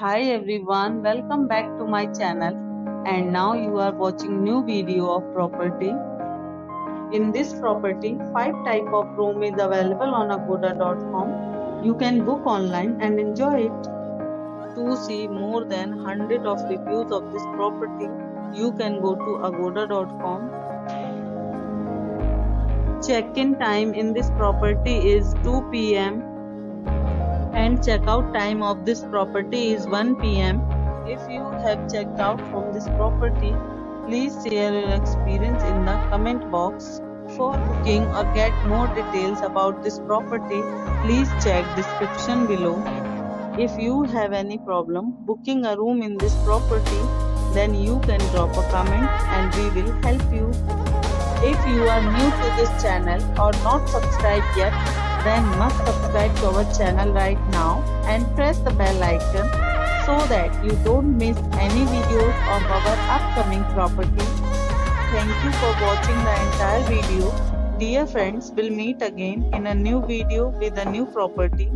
Hi everyone, welcome back to my channel, and now you are watching new video of property. In this property, 5 type of room is available on agoda.com. You can book online and enjoy it. To see more than 100 of reviews of this property, you can go to agoda.com. Check-in time in this property is 2 p.m. and checkout time of this property is 1 p.m. If you have checked out from this property, please share your experience in the comment box. For booking or get more details about this property, please check description below. If you have any problem booking a room in this property, then you can drop a comment and we will help you. If you are new to this channel or not subscribed yet, then must subscribe to our channel right now and press the bell icon so that you don't miss any videos of our upcoming property. Thank you for watching the entire video. Dear friends, we'll meet again in a new video with a new property.